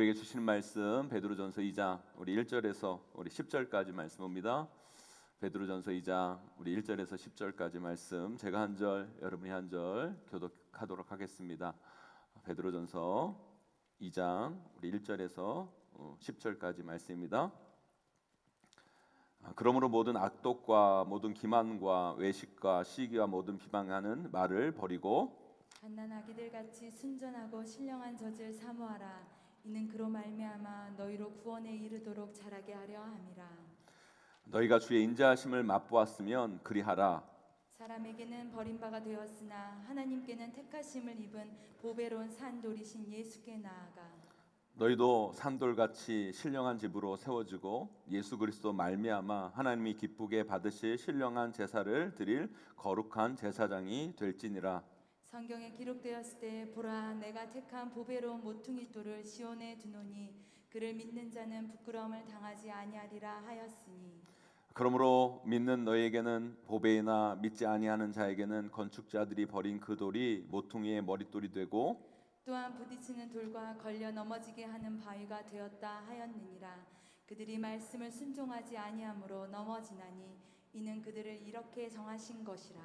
우리에게 주시는 말씀 베드로전서 2장 우리 1절에서 우리 10절까지 말씀입니다. 베드로전서 2장 우리 1절에서 10절까지 말씀, 제가 한 절, 여러분이 한 절 교독하도록 하겠습니다. 베드로전서 2장 우리 1절에서 10절까지 말씀입니다. 그러므로 모든 악독과 모든 기만과 외식과 시기와 모든 비방하는 말을 버리고 갓난 아기들 같이 순전하고 신령한 젖을 사모하라. 이는 그로 말미암아 너희로 구원에 이르도록 자라게 하려 함이라. 너희가 주의 인자하심을 맛보았으면 그리하라. 사람에게는 버림바가 되었으나 하나님께는 택하심을 입은 보배로운 산돌이신 예수께 나아가 너희도 산돌같이 신령한 집으로 세워지고 예수 그리스도 말미암아 하나님이 기쁘게 받으실 신령한 제사를 드릴 거룩한 제사장이 될지니라. 성경에 기록되었을 때 보라, 내가 택한 보배로운 모퉁이 돌을 시온에 두노니 그를 믿는 자는 부끄러움을 당하지 아니하리라 하였으니, 그러므로 믿는 너희에게는 보배이나 믿지 아니하는 자에게는 건축자들이 버린 그 돌이 모퉁이의 머릿돌이 되고 또한 부딪히는 돌과 걸려 넘어지게 하는 바위가 되었다 하였느니라. 그들이 말씀을 순종하지 아니하므로 넘어지나니 이는 그들을 이렇게 정하신 것이라.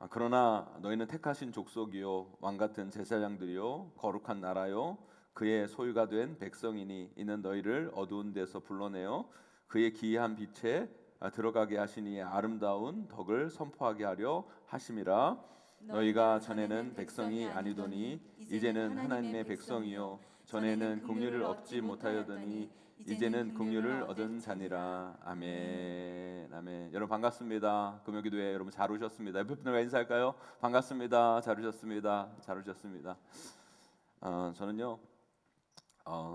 그러나 너희는 택하신 족속이요 왕같은 제사장들이요 거룩한 나라요 그의 소유가 된 백성이니 이는 너희를 어두운 데서 불러내어 그의 기이한 빛에 들어가게 하시니 아름다운 덕을 선포하게 하려 하심이라. 너희가 전에는 백성이 아니더니 이제는 하나님의 백성이요 전에는 긍휼을 얻지 못하였더니 이제는 긍휼을 얻은 자니라. 아멘. 아멘. 여러분 반갑습니다. 금요기도에 여러분 잘 오셨습니다. 옆에 분들과 인사할까요? 반갑습니다. 잘 오셨습니다. 잘 오셨습니다. 저는요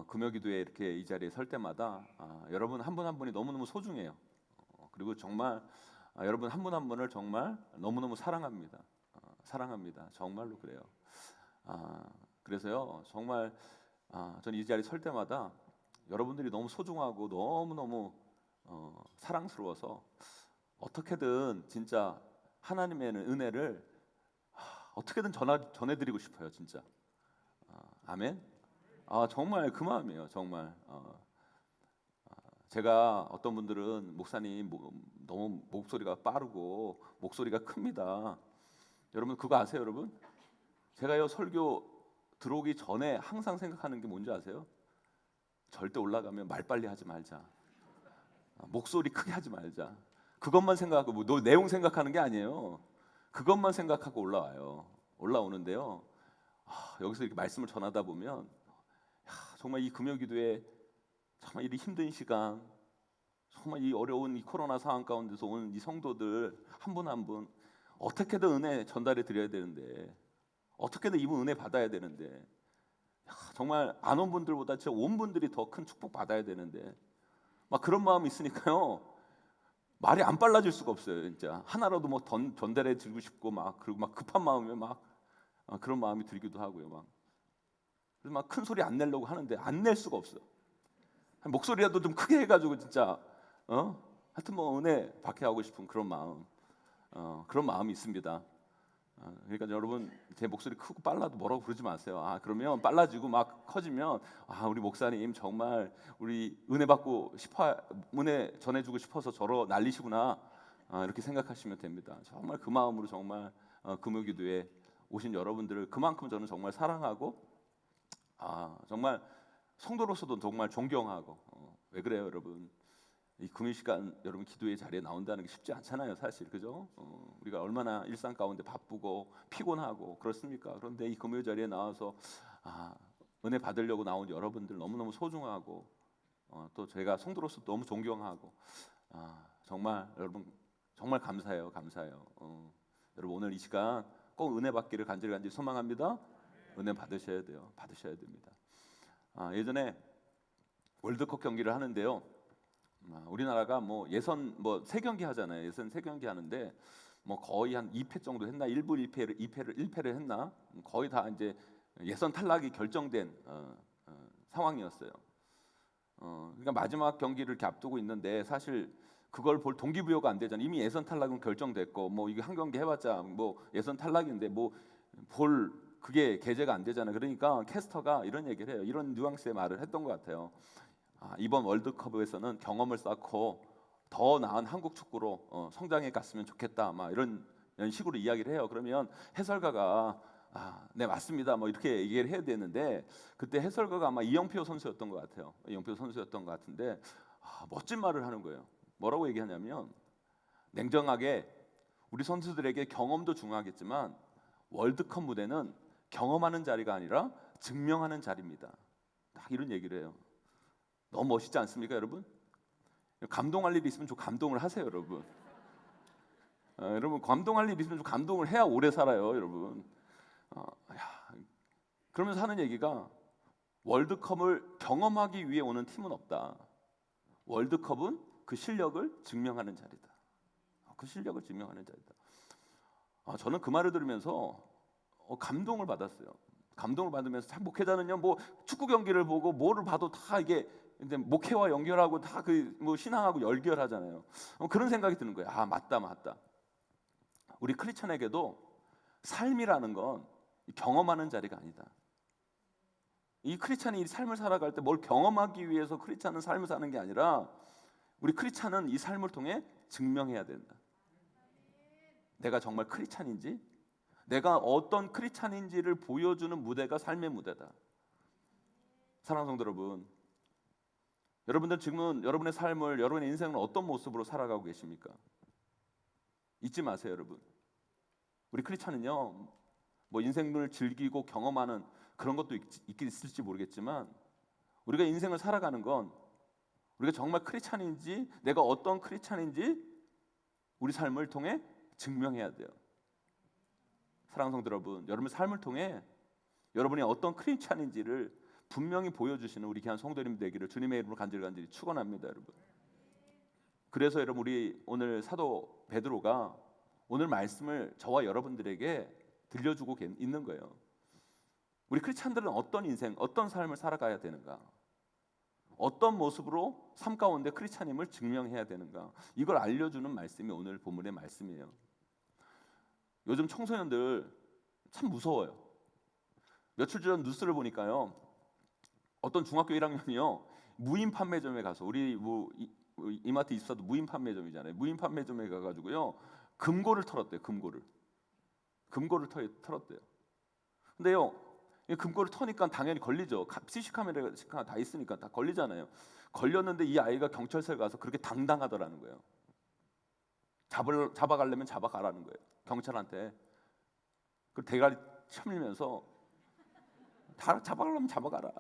금요기도에 이렇게 이 자리에 설 때마다 여러분 한 분 한 분이 너무너무 소중해요. 그리고 정말 여러분 한 분 한 분을 정말 너무너무 사랑합니다. 사랑합니다. 정말로 그래요. 그래서요 정말 저는 이 자리에 설 때마다 여러분들이 너무 소중하고 너무너무 사랑스러워서 어떻게든 진짜 하나님의 은혜를 어떻게든 전해드리고 싶어요. 진짜. 아멘. 정말 그 마음이에요. 정말. 제가 어떤 분들은 목사님 너무 목소리가 빠르고 목소리가 큽니다. 여러분 그거 아세요, 여러분? 제가요 설교 들어오기 전에 항상 생각하는 게 뭔지 아세요? 절대 올라가면 말 빨리 하지 말자. 목소리 크게 하지 말자. 그것만 생각하고 너 내용 생각하는 게 아니에요. 그것만 생각하고 올라오는데요. 여기서 이렇게 말씀을 전하다 보면 정말 이 금요기도에 정말 이 힘든 시간, 정말 이 어려운 이 코로나 상황 가운데서 오는 이 성도들 한 분 한 분 어떻게든 은혜 전달해 드려야 되는데, 어떻게든 이분 은혜 받아야 되는데, 정말 안 온 분들보다 진짜 온 분들이 더 큰 축복 받아야 되는데 막 그런 마음이 있으니까요 말이 안 빨라질 수가 없어요. 진짜 하나라도 뭐 전달해 드리고 싶고 그리고 막 급한 마음에 그런 마음이 들기도 하고요. 그래서 막 큰 소리 안 내려고 하는데 안 낼 수가 없어. 목소리라도 좀 크게 해가지고 진짜 하여튼 뭐 은혜 받게 하고 싶은 그런 마음이 있습니다. 그러니까 여러분 제 목소리 크고 빨라도 뭐라고 부르지 마세요. 그러면 빨라지고 막 커지면 우리 목사님 정말 우리 은혜 받고 싶어, 은혜 전해주고 싶어서 저러 난리시구나 이렇게 생각하시면 됩니다. 정말 그 마음으로 정말 금요기도에 오신 여러분들을 그만큼 저는 정말 사랑하고 정말 성도로서도 정말 존경하고 왜 그래요, 여러분? 이 금요 시간 여러분 기도의 자리에 나온다는 게 쉽지 않잖아요, 사실. 그죠? 우리가 얼마나 일상 가운데 바쁘고 피곤하고 그렇습니까? 그런데 이 금요 자리에 나와서 은혜 받으려고 나온 여러분들 너무너무 소중하고 또 제가 성도로서 너무 존경하고 정말 여러분 정말 감사해요. 여러분 오늘 이 시간 꼭 은혜 받기를 간절히 소망합니다. 은혜 받으셔야 돼요. 받으셔야 됩니다. 예전에 월드컵 경기를 하는데요. 우리나라가 뭐 예선 세 경기 하잖아요. 예선 세 경기 하는데 뭐 거의 한 2패 정도 했나? 1패를 했나? 거의 다 이제 예선 탈락이 결정된 상황이었어요. 그러니까 마지막 경기를 이렇게 앞두고 있는데 사실 그걸 볼 동기부여가 안 되잖아요. 이미 예선 탈락은 결정됐고 뭐 이게 한 경기 해봤자 뭐 예선 탈락인데 뭐 볼 그게 게재가 안 되잖아요. 그러니까 캐스터가 이런 얘기를 해요. 이런 뉘앙스의 말을 했던 것 같아요. 이번 월드컵에서는 경험을 쌓고 더 나은 한국 축구로 성장해 갔으면 좋겠다. 막 이런 식으로 이야기를 해요. 그러면 해설가가 네 맞습니다. 뭐 이렇게 얘기를 해야 되는데 그때 해설가가 아마 이영표 선수였던 것 같아요. 이영표 선수였던 것 같은데 멋진 말을 하는 거예요. 뭐라고 얘기하냐면 냉정하게 우리 선수들에게 경험도 중요하겠지만 월드컵 무대는 경험하는 자리가 아니라 증명하는 자리입니다. 딱 이런 얘기를 해요. 너무 멋있지 않습니까, 여러분? 감동할 일이 있으면 좀 감동을 하세요, 여러분. 여러분 감동할 일이 있으면 좀 감동을 해야 오래 살아요, 여러분. 그러면서 하는 얘기가 월드컵을 경험하기 위해 오는 팀은 없다. 월드컵은 그 실력을 증명하는 자리다. 그 실력을 증명하는 자리다. 저는 그 말을 들으면서 감동을 받았어요. 감동을 받으면서 참 목회자는요, 뭐 축구 경기를 보고 뭐를 봐도 다 이게 이제 목회와 연결하고 다 그 뭐 신앙하고 연결하잖아요. 그런 생각이 드는 거예요. 맞다. 우리 크리스천에게도 삶이라는 건 경험하는 자리가 아니다. 이 크리스찬이 이 삶을 살아갈 때 뭘 경험하기 위해서 크리스찬은 삶을 사는 게 아니라 우리 크리스찬은 이 삶을 통해 증명해야 된다. 내가 정말 크리스찬인지, 내가 어떤 크리스찬인지를 보여주는 무대가 삶의 무대다. 사랑하는 성도 여러분, 여러분들 지금은 여러분의 삶을, 여러분의 인생을 어떤 모습으로 살아가고 계십니까? 잊지 마세요, 여러분. 우리 크리스찬은요, 뭐 인생을 즐기고 경험하는 그런 것도 있을지 모르겠지만 우리가 인생을 살아가는 건 우리가 정말 크리스찬인지, 내가 어떤 크리스찬인지 우리 삶을 통해 증명해야 돼요. 사랑하는 성도 여러분, 여러분의 삶을 통해 여러분이 어떤 크리스찬인지를 분명히 보여주시는 우리 귀한 성도님 되기를 주님의 이름으로 간절히 축원합니다, 여러분. 그래서 여러분, 우리 오늘 사도 베드로가 오늘 말씀을 저와 여러분들에게 들려주고 있는 거예요. 우리 크리스찬들은 어떤 인생, 어떤 삶을 살아가야 되는가? 어떤 모습으로 삶 가운데 크리스찬임을 증명해야 되는가? 이걸 알려주는 말씀이 오늘 본문의 말씀이에요. 요즘 청소년들 참 무서워요. 며칠 전 뉴스를 보니까요, 어떤 중학교 1학년이요 무인 판매점에 가서, 우리 이마트 24도 무인 판매점이잖아요. 무인 판매점에 가가지고요 금고를 털었대요. 금고를 털었대요. 근데요, 이 금고를 터니까 당연히 걸리죠. CC 카메라가 다 있으니까 다 걸리잖아요. 걸렸는데 이 아이가 경찰서에 가서 그렇게 당당하더라는 거예요. 잡아가려면 잡아가라는 거예요, 경찰한테. 그 대가리 쳐밀면서 다 잡아가려면 잡아가라.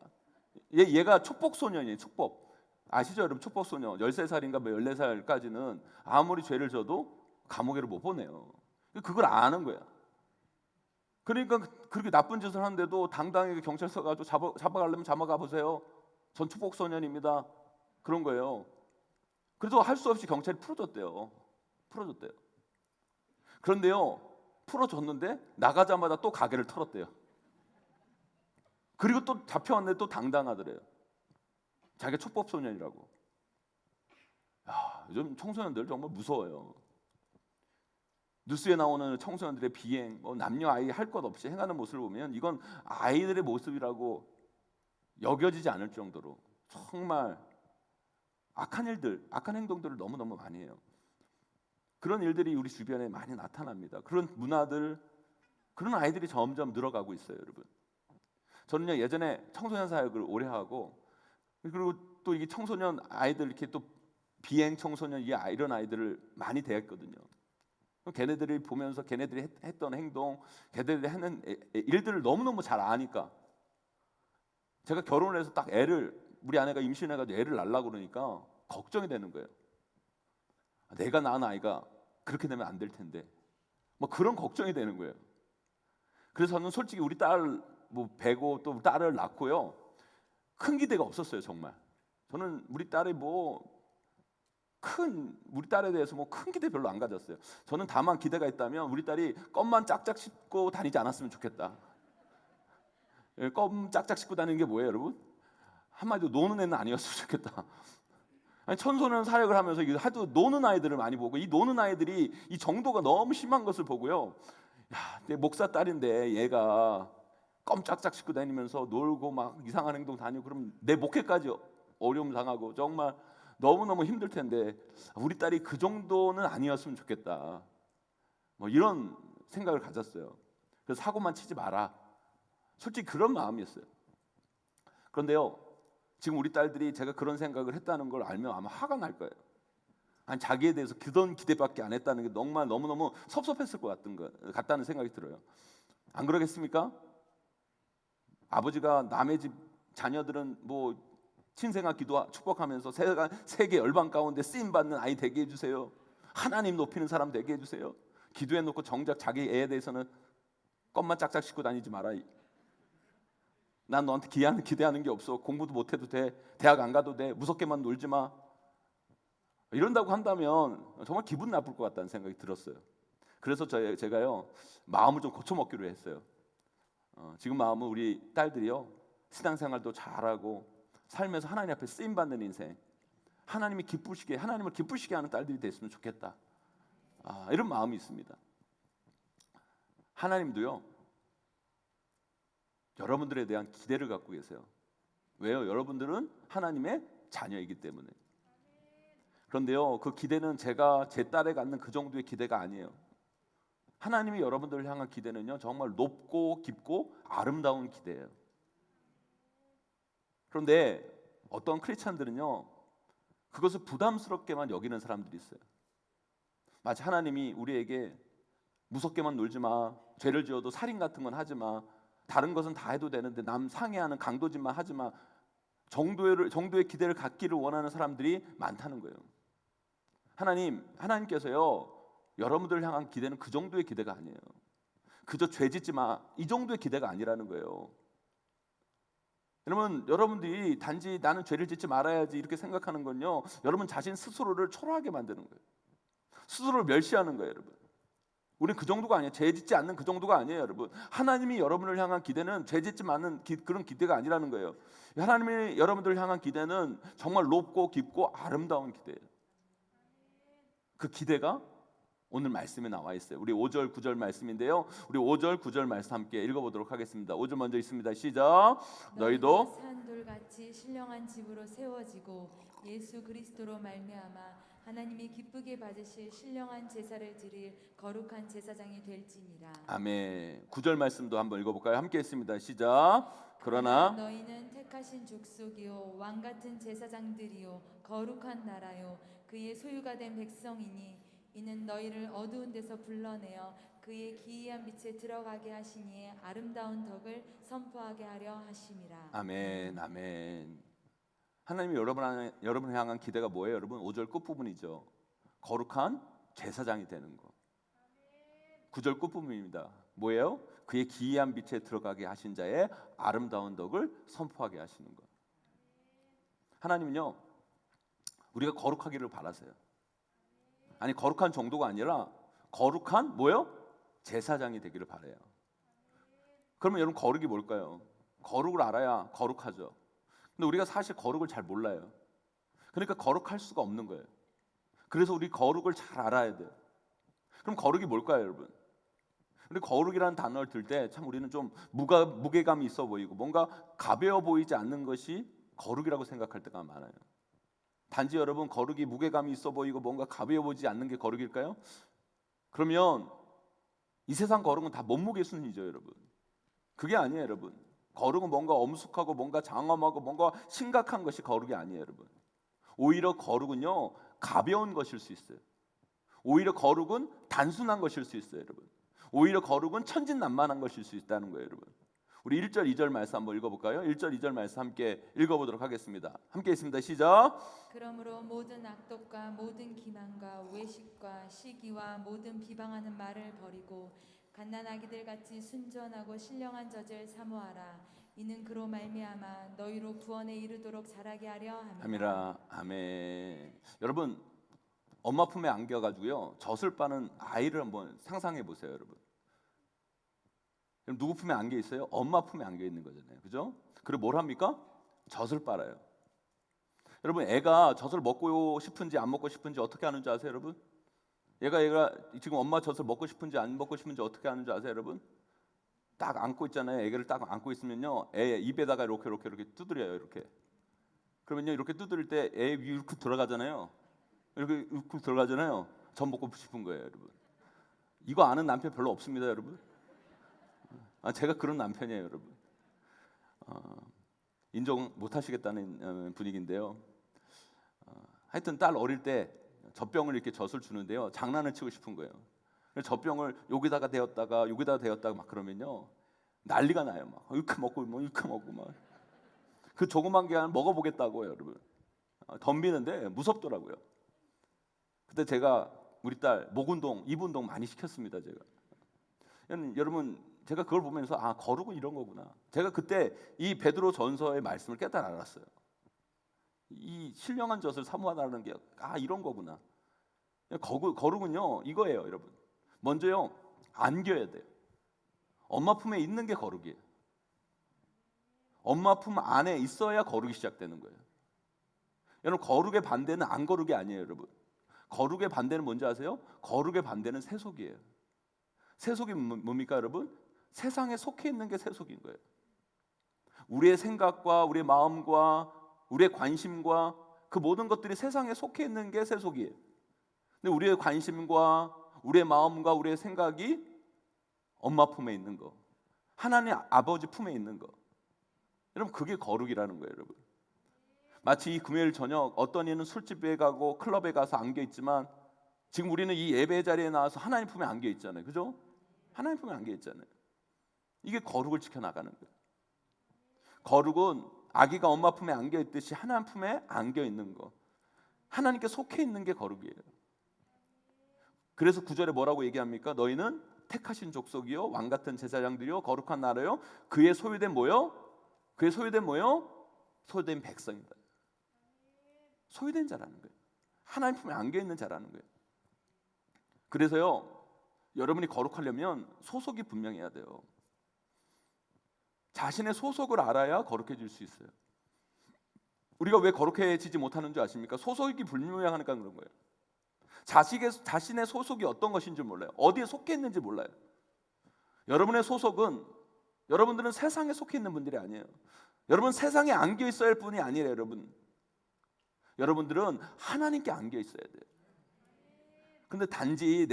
얘가 촉법소년이에요. 촉법. 아시죠, 여러분? 촉법소년 13살인가 뭐 14살까지는 아무리 죄를 져도 감옥에를 못 보내요. 그걸 아는 거야. 그러니까 그렇게 나쁜 짓을 하는데도 당당하게 경찰서 가서 잡아가려면 잡아가 보세요. 전 촉법소년입니다. 그런 거예요. 그래도 할 수 없이 경찰이 풀어줬대요. 그런데요, 풀어줬는데 나가자마자 또 가게를 털었대요. 그리고 또 잡혀왔는데 또 당당하더래요. 자기가 촉법소년이라고. 요즘 청소년들 정말 무서워요. 뉴스에 나오는 청소년들의 비행, 남녀 아이 할 것 없이 행하는 모습을 보면 이건 아이들의 모습이라고 여겨지지 않을 정도로 정말 악한 일들, 악한 행동들을 너무너무 많이 해요. 그런 일들이 우리 주변에 많이 나타납니다. 그런 문화들, 그런 아이들이 점점 늘어가고 있어요, 여러분. 저는요, 예전에 청소년 사역을 오래 하고, 그리고 또 이게 청소년 아이들, 이렇게 또 비행 청소년 이런 아이들을 많이 대했거든요. 걔네들이 보면서 걔네들이 했던 행동, 걔네들이 하는 일들을 너무너무 잘 아니까 제가 결혼을 해서 딱 우리 아내가 임신해가지고 애를 낳으려고 그러니까 걱정이 되는 거예요. 내가 낳은 아이가 그렇게 되면 안 될 텐데, 뭐 그런 걱정이 되는 거예요. 그래서 저는 솔직히 우리 딸 배고 또 딸을 낳고요, 큰 기대가 없었어요, 정말. 저는 우리 딸이 우리 딸에 대해서 큰 기대 별로 안 가졌어요. 저는 다만 기대가 있다면 우리 딸이 껌만 짝짝 씹고 다니지 않았으면 좋겠다. 껌 짝짝 씹고 다니는 게 뭐예요, 여러분? 한마디로 노는 애는 아니었으면 좋겠다. 청소년 사역을 하면서 하도 노는 아이들을 많이 보고, 이 노는 아이들이 이 정도가 너무 심한 것을 보고요, 내 목사 딸인데 얘가 껌짝짝 씻고 다니면서 놀고 막 이상한 행동 다니고 그러면 내 목회까지 어려움 당하고 정말 너무너무 힘들 텐데 우리 딸이 그 정도는 아니었으면 좋겠다. 뭐 이런 생각을 가졌어요. 그래서 사고만 치지 마라. 솔직히 그런 마음이었어요. 그런데요, 지금 우리 딸들이 제가 그런 생각을 했다는 걸 알면 아마 화가 날 거예요. 아니 자기에 대해서 그런 기대밖에 안 했다는 게 정말 너무너무 섭섭했을 것 같다는 생각이 들어요. 안 그러겠습니까? 아버지가 남의 집 자녀들은 뭐 신생아 기도 축복하면서 세계 열방 가운데 쓰임 받는 아이 되게 해주세요. 하나님 높이는 사람 되게 해주세요. 기도해 놓고 정작 자기 애에 대해서는 껌만 짝짝 씻고 다니지 마라. 난 너한테 기대하는 게 없어. 공부도 못해도 돼. 대학 안 가도 돼. 무섭게만 놀지 마. 이런다고 한다면 정말 기분 나쁠 것 같다는 생각이 들었어요. 그래서 제가요 마음을 좀 고쳐먹기로 했어요. 지금 마음은 우리 딸들이요 신앙생활도 잘하고 삶에서 하나님 앞에 쓰임 받는 인생, 하나님을 기쁘시게 하는 딸들이 됐으면 좋겠다. 이런 마음이 있습니다. 하나님도요 여러분들에 대한 기대를 갖고 계세요. 왜요? 여러분들은 하나님의 자녀이기 때문에. 그런데요 그 기대는 제가 제 딸에 갖는 그 정도의 기대가 아니에요. 하나님이 여러분들을 향한 기대는요 정말 높고 깊고 아름다운 기대예요. 그런데 어떤 크리스찬들은요 그것을 부담스럽게만 여기는 사람들이 있어요. 마치 하나님이 우리에게 무섭게만 놀지 마, 죄를 지어도 살인 같은 건 하지 마, 다른 것은 다 해도 되는데 남 상해하는 강도짓만 하지 마, 정도의 기대를 갖기를 원하는 사람들이 많다는 거예요. 하나님께서요 여러분들을 향한 기대는 그 정도의 기대가 아니에요. 그저 죄 짓지 마, 이 정도의 기대가 아니라는 거예요. 여러분들이 단지 나는 죄를 짓지 말아야지 이렇게 생각하는 건요 여러분 자신 스스로를 초라하게 만드는 거예요. 스스로를 멸시하는 거예요. 여러분 우리 그 정도가 아니에요. 죄 짓지 않는 그 정도가 아니에요. 여러분 하나님이 여러분을 향한 기대는 죄 짓지 않는 그런 기대가 아니라는 거예요. 하나님이 여러분들을 향한 기대는 정말 높고 깊고 아름다운 기대예요. 그 기대가 오늘 말씀에 나와 있어요. 우리 5절 9절 말씀인데요. 우리 5절 9절 말씀 함께 읽어보도록 하겠습니다. 5절 먼저 있습니다. 시작. 너희도 산돌같이 신령한 집으로 세워지고 예수 그리스도로 말미암아 하나님이 기쁘게 받으실 신령한 제사를 드릴 거룩한 제사장이 될지니라. 아멘. 9절 말씀도 한번 읽어볼까요? 함께 했습니다. 시작. 그러나 너희는 택하신 족속이요 왕 같은 제사장들이요 거룩한 나라요 그의 소유가 된 백성이니 이는 너희를 어두운 데서 불러내어 그의 기이한 빛에 들어가게 하시니 아름다운 덕을 선포하게 하려 하심이라. 아멘. 아멘. 하나님이 여러분을 향한 기대가 뭐예요? 여러분 5절 끝부분이죠. 거룩한 제사장이 되는 거. 9절 끝부분입니다. 뭐예요? 그의 기이한 빛에 들어가게 하신 자의 아름다운 덕을 선포하게 하시는 거. 하나님은요 우리가 거룩하기를 바라세요. 아니 거룩한 정도가 아니라 거룩한 뭐요? 제사장이 되기를 바라요. 그러면 여러분 거룩이 뭘까요? 거룩을 알아야 거룩하죠. 근데 우리가 사실 거룩을 잘 몰라요. 그러니까 거룩할 수가 없는 거예요. 그래서 우리 거룩을 잘 알아야 돼요. 그럼 거룩이 뭘까요, 여러분? 우리 거룩이라는 단어를 들 때 참 우리는 좀 무게감이 있어 보이고 뭔가 가벼워 보이지 않는 것이 거룩이라고 생각할 때가 많아요. 단지 여러분 거룩이 무게감이 있어 보이고 뭔가 가벼워 보이지 않는 게 거룩일까요? 그러면 이 세상 거룩은 다 몸무게 순이죠, 여러분. 그게 아니에요, 여러분. 거룩은 뭔가 엄숙하고 뭔가 장엄하고 뭔가 심각한 것이 거룩이 아니에요, 여러분. 오히려 거룩은요 가벼운 것일 수 있어요. 오히려 거룩은 단순한 것일 수 있어요, 여러분. 오히려 거룩은 천진난만한 것일 수 있다는 거예요, 여러분. 우리 1절 2절 말씀 한번 읽어볼까요? 1절 2절 말씀 함께 읽어보도록 하겠습니다. 함께 있습니다. 시작. 그러므로 모든 악독과 모든 기만과 외식과 시기와 모든 비방하는 말을 버리고 갓난아기들 같이 순전하고 신령한 젖을 사모하라. 이는 그로 말미암아 너희로 구원에 이르도록 자라게 하려 함이라. 아멘. 여러분 엄마 품에 안겨가지고요 젖을 빠는 아이를 한번 상상해 보세요, 여러분. 그럼 누구 품에 안겨 있어요? 엄마 품에 안겨 있는 거잖아요, 그죠? 그리고 뭘 합니까? 젖을 빨아요. 여러분 애가 젖을 먹고 싶은지 안 먹고 싶은지 어떻게 아는 줄 아세요, 여러분? 얘가 지금 엄마 젖을 먹고 싶은지 안 먹고 싶은지 어떻게 아는 줄 아세요, 여러분? 딱 안고 있잖아요. 애기를 딱 안고 있으면요, 애 입에다가 이렇게 두드려요. 이렇게. 그러면요, 이렇게 두드릴 때 애 위 이렇게 들어가잖아요. 이렇게 들어가잖아요. 젖 먹고 싶은 거예요, 여러분. 이거 아는 남편 별로 없습니다, 여러분. 제가 그런 남편이에요, 여러분. 인정 못 하시겠다는 분위기인데요. 하여튼 딸 어릴 때 젖병을 이렇게 젖을 주는데요, 장난을 치고 싶은 거예요. 젖병을 여기다가 대었다가 막 그러면요, 난리가 나요. 막 이렇게 먹고 막 그 조그만 게 하나 먹어보겠다고요, 여러분. 덤비는데 무섭더라고요. 그때 제가 우리 딸 목 운동, 입 운동 많이 시켰습니다, 제가. 여러분, 제가 그걸 보면서 거룩은 이런 거구나. 제가 그때 이 베드로 전서의 말씀을 깨달아 알았어요. 이 신령한 젖을 사모하다는 게 이런 거구나. 거룩은요 이거예요, 여러분. 먼저요, 안겨야 돼요. 엄마 품에 있는 게 거룩이에요. 엄마 품 안에 있어야 거룩이 시작되는 거예요. 여러분, 거룩의 반대는 안 거룩이 아니에요, 여러분. 거룩의 반대는 뭔지 아세요? 거룩의 반대는 세속이에요. 세속이 뭡니까, 여러분? 세상에 속해 있는 게 세속인 거예요. 우리의 생각과 우리의 마음과 우리의 관심과 그 모든 것들이 세상에 속해 있는 게 세속이에요. 근데 우리의 관심과 우리의 마음과 우리의 생각이 엄마 품에 있는 거, 하나님 아버지 품에 있는 거, 여러분, 그게 거룩이라는 거예요, 여러분. 마치 이 금요일 저녁 어떤 이는 술집에 가고 클럽에 가서 안겨 있지만, 지금 우리는 이 예배 자리에 나와서 하나님 품에 안겨 있잖아요, 그죠? 하나님 품에 안겨 있잖아요. 이게 거룩을 지켜나가는 거예요. 거룩은 아기가 엄마 품에 안겨 있듯이 하나님 품에 안겨 있는 거, 하나님께 속해 있는 게 거룩이에요. 그래서 9절에 뭐라고 얘기합니까? 너희는 택하신 족속이요, 왕같은 제사장들이요, 거룩한 나라요, 그의 소유된 뭐요? 그의 소유된 뭐요? 소유된 백성이다. 소유된 자라는 거예요. 하나님 품에 안겨 있는 자라는 거예요. 그래서요, 여러분이 거룩하려면 소속이 분명해야 돼요. 자신의 소속을 알아야 거룩해질 수 있어요. 우리가 왜 거룩해지지 못하는 줄 아십니까? 소속이 불분명하니까 그런 거예요. 자신의 소속이 어떤 것인지 몰라요. 어디에 속해 있는지 몰라요. 여러분의 소속은, 여러분들은 세상에 속해 있는 분들이 아니에요. 여러분 세상에 안겨 있어야 할 뿐이 아니에요, 여러분. 여러분들은 하나님께 안겨 있어야 돼요. 근데 단지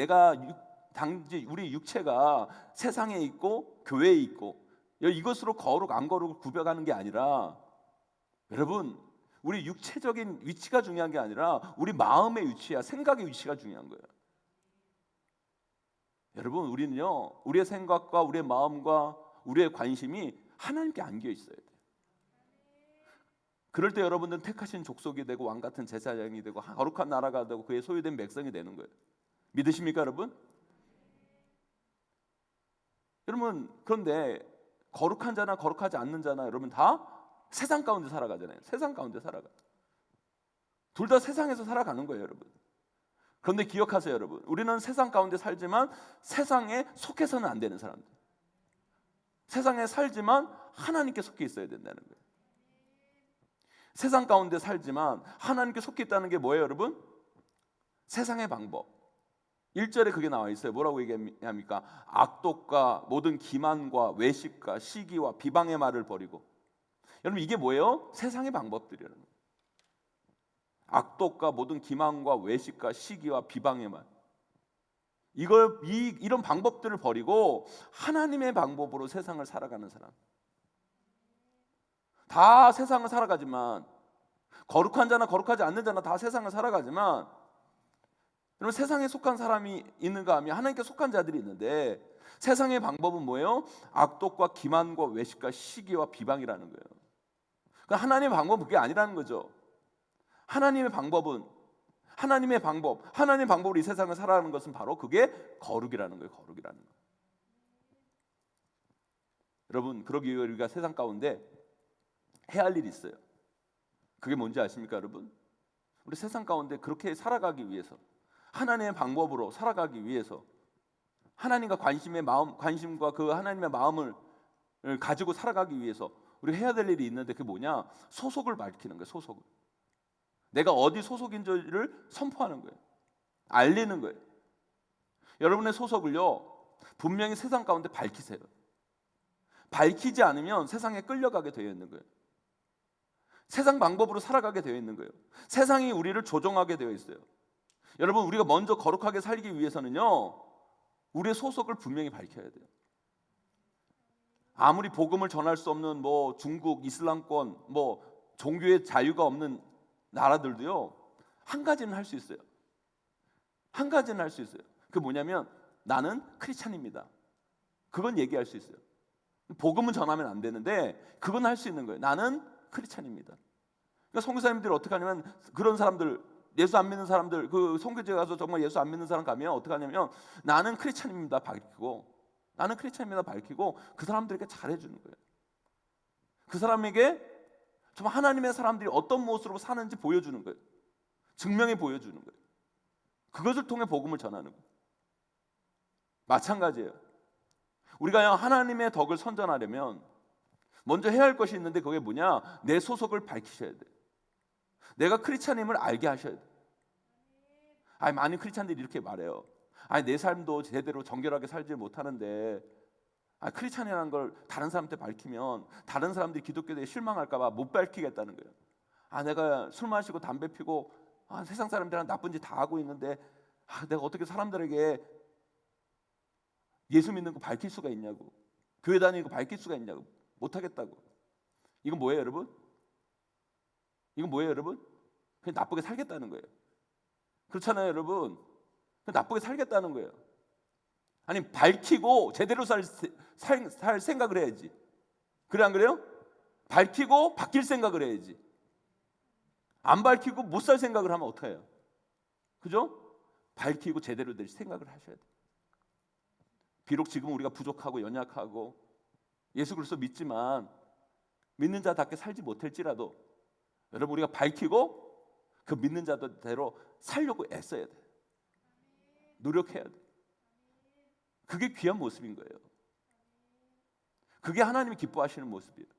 우리 육체가 세상에 있고 교회에 있고 이것으로 거룩 안 거룩을 구별하는 게 아니라, 여러분, 우리 육체적인 위치가 중요한 게 아니라 우리 마음의 위치야, 생각의 위치가 중요한 거예요. 여러분, 우리는요, 우리의 생각과 우리의 마음과 우리의 관심이 하나님께 안겨 있어야 돼요. 그럴 때 여러분들은 택하신 족속이 되고 왕같은 제사장이 되고 거룩한 나라가 되고 그의 소유된 백성이 되는 거예요. 믿으십니까, 여러분? 여러분, 그런데 거룩한 자나 거룩하지 않는 자나 여러분 다 세상 가운데 살아가잖아요. 세상 가운데 살아가. 둘 다 세상에서 살아가는 거예요, 여러분. 그런데 기억하세요, 여러분. 우리는 세상 가운데 살지만 세상에 속해서는 안 되는 사람들. 세상에 살지만 하나님께 속해 있어야 된다는 거예요. 세상 가운데 살지만 하나님께 속해 있다는 게 뭐예요, 여러분? 세상의 방법. 1절에 그게 나와 있어요. 뭐라고 얘기합니까? 악독과 모든 기만과 외식과 시기와 비방의 말을 버리고. 여러분, 이게 뭐예요? 세상의 방법들이라는 거예요. 악독과 모든 기만과 외식과 시기와 비방의 말, 이런 방법들을 버리고 하나님의 방법으로 세상을 살아가는 사람. 다 세상을 살아가지만, 거룩한 자나 거룩하지 않는 자나 다 세상을 살아가지만, 여러분, 세상에 속한 사람이 있는가 하면 하나님께 속한 자들이 있는데, 세상의 방법은 뭐예요? 악독과 기만과 외식과 시기와 비방이라는 거예요. 그러니까 하나님의 방법은 그게 아니라는 거죠. 하나님의 방법은 하나님의 방법으로 이 세상을 살아가는 것은 바로 그게 거룩이라는 거예요. 거룩이라는 거. 여러분, 그러기 위해 우리가 세상 가운데 해야 할 일이 있어요. 그게 뭔지 아십니까, 여러분? 우리 세상 가운데 그렇게 살아가기 위해서, 하나님의 방법으로 살아가기 위해서, 하나님과 관심과 그 하나님의 마음을 가지고 살아가기 위해서 우리 해야 될 일이 있는데, 그게 뭐냐? 소속을 밝히는 거예요. 소속을. 내가 어디 소속인지를 선포하는 거예요. 알리는 거예요. 여러분의 소속을요, 분명히 세상 가운데 밝히세요. 밝히지 않으면 세상에 끌려가게 되어 있는 거예요. 세상 방법으로 살아가게 되어 있는 거예요. 세상이 우리를 조종하게 되어 있어요. 여러분, 우리가 먼저 거룩하게 살기 위해서는요, 우리의 소속을 분명히 밝혀야 돼요. 아무리 복음을 전할 수 없는 뭐 중국, 이슬람권, 뭐 종교의 자유가 없는 나라들도요, 한 가지는 할 수 있어요. 한 가지는 할 수 있어요. 그게 뭐냐면 나는 크리스찬입니다. 그건 얘기할 수 있어요. 복음은 전하면 안 되는데 그건 할 수 있는 거예요. 나는 크리스찬입니다. 그러니까 선교사님들이 어떻게 하냐면 그런 사람들, 예수 안 믿는 사람들, 그 선교제 가서 정말 예수 안 믿는 사람 가면 어떻게 하냐면 나는 크리스찬입니다 밝히고, 나는 크리스찬입니다 밝히고 그 사람들에게 잘해주는 거예요. 그 사람에게 정말 하나님의 사람들이 어떤 모습으로 사는지 보여주는 거예요. 증명해 보여주는 거예요. 그것을 통해 복음을 전하는 거예요. 마찬가지예요. 우리가 하나님의 덕을 선전하려면 먼저 해야 할 것이 있는데 그게 뭐냐? 내 소속을 밝히셔야 돼요. 내가 크리스찬임을 알게 하셔야 돼요. 많은 크리스찬들이 이렇게 말해요. 내 삶도 제대로 정결하게 살지 못하는데 크리스찬이라는 걸 다른 사람한테 밝히면 다른 사람들이 기독교에 실망할까 봐 못 밝히겠다는 거예요. 내가 술 마시고 담배 피고 세상 사람들한테 나쁜 짓 다 하고 있는데 내가 어떻게 사람들에게 예수 믿는 거 밝힐 수가 있냐고, 교회 다니는 거 밝힐 수가 있냐고, 못하겠다고. 이건 뭐예요 여러분? 이건 뭐예요 여러분? 그냥 나쁘게 살겠다는 거예요. 그렇잖아요 여러분. 그냥 나쁘게 살겠다는 거예요. 아니 밝히고 제대로 살 생각을 해야지. 그래 안 그래요? 밝히고 바뀔 생각을 해야지. 안 밝히고 못 살 생각을 하면 어떡해요? 그죠? 밝히고 제대로 될 생각을 하셔야 돼요. 비록 지금 우리가 부족하고 연약하고 예수 그리스도 믿지만 믿는 자답게 살지 못할지라도 여러분 우리가 밝히고 그 믿는 자대로 살려고 애써야 돼요. 노력해야 돼요. 그게 귀한 모습인 거예요. 그게 하나님이 기뻐하시는 모습이에요.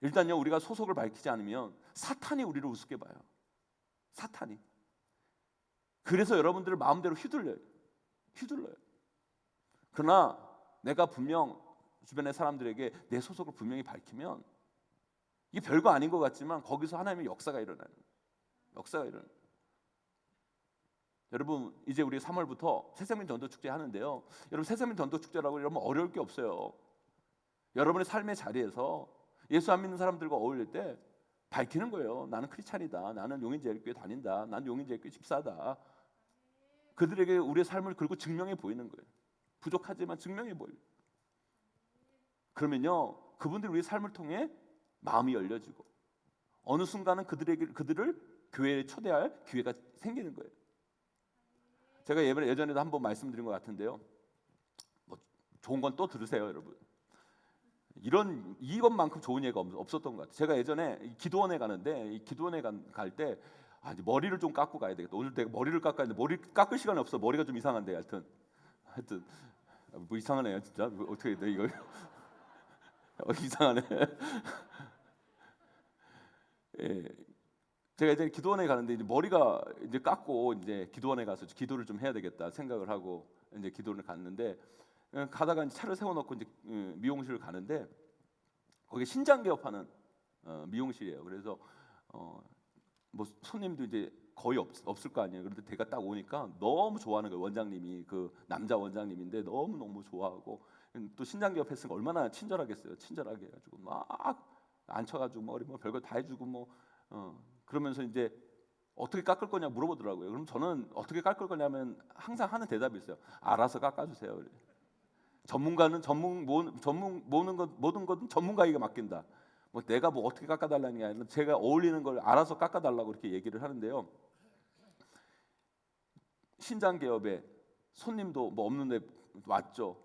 일단요 우리가 소속을 밝히지 않으면 사탄이 우리를 우습게 봐요. 사탄이. 그래서 여러분들을 마음대로 휘둘러요. 그러나 내가 분명 주변의 사람들에게 내 소속을 분명히 밝히면 이게 별거 아닌 것 같지만 거기서 하나님의 역사가 일어나요. 여러분 이제 우리 3월부터 새생민 전도축제 하는데요. 여러분 새생민 전도축제라고 여러분 어려울 게 없어요. 여러분의 삶의 자리에서 예수 안 믿는 사람들과 어울릴 때 밝히는 거예요. 나는 크리스찬이다. 나는 용인제일교회 다닌다. 나는 용인제일교회 집사다. 그들에게 우리의 삶을 그리고 증명해 보이는 거예요. 부족하지만 증명해 보여요. 그러면요 그분들이 우리의 삶을 통해 마음이 열려지고 어느 순간은 그들을 교회에 초대할 기회가 생기는 거예요. 제가 예전에도 한번 말씀드린 것 같은데요. 뭐 좋은 건 또 들으세요, 여러분. 이것만큼 좋은 예가 없었던 것 같아요. 제가 예전에 기도원에 가는데 이 기도원에 갈 때 이제 머리를 좀 깎고 가야 되겠다. 오늘 내가 머리를 깎아야 되는데 머리 깎을 시간이 없어. 머리가 좀 이상한데 하여튼 뭐 이상하네요, 진짜. 어떻게 돼 이거? 이상하네. 예. 제가 이제 기도원에 가는데 이제 머리가 이제 깎고 이제 기도원에 가서 기도를 좀 해야 되겠다 생각을 하고 이제 기도원을 갔는데 가다가 이제 차를 세워놓고 이제 미용실을 가는데 거기 신장 개업하는 미용실이에요. 그래서 뭐 손님도 이제 거의 없을 거 아니에요. 그런데 제가 딱 오니까 너무 좋아하는 거예요. 원장님이 그 남자 원장님인데 너무 좋아하고 또 신장 개업했으니까 얼마나 친절하겠어요. 친절하게 해가지고 막 앉혀가지고 머리 뭐 별거 다 해주고 그러면서 이제 어떻게 깎을 거냐 물어보더라고요. 그럼 저는 어떻게 깎을 거냐면 항상 하는 대답이 있어요. 알아서 깎아주세요. 그래. 전문가는 모든 것은 전문가에게 맡긴다. 뭐 내가 뭐 어떻게 깎아달라는 게 아니라 제가 어울리는 걸 알아서 깎아달라고 이렇게 얘기를 하는데요. 신장 개업에 손님도 뭐 없는데 왔죠.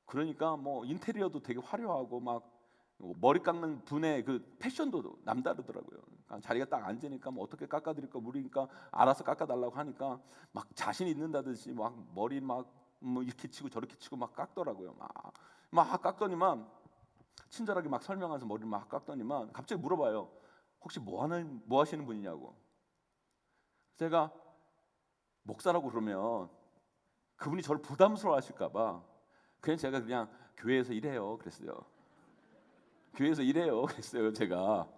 그러니까 뭐 인테리어도 되게 화려하고 막 머리 깎는 분의 그 패션도 남다르더라고요. 그러니까 자리가 딱 앉으니까 뭐 어떻게 깎아드릴까 물으니까 알아서 깎아달라고 하니까 막 자신 있는다듯이 막 머리 막 뭐 이렇게 치고 저렇게 치고 막 깎더라고요. 막 깎더니만 친절하게 막 설명하면서 머리를 막 깎더니만 갑자기 물어봐요. 혹시 뭐 하시는 분이냐고. 제가 목사라고 그러면 그분이 저를 부담스러워하실까봐 그냥 제가 그냥 교회에서 일해요. 그랬어요. 교회에서 일해요. 그랬어요. 제가.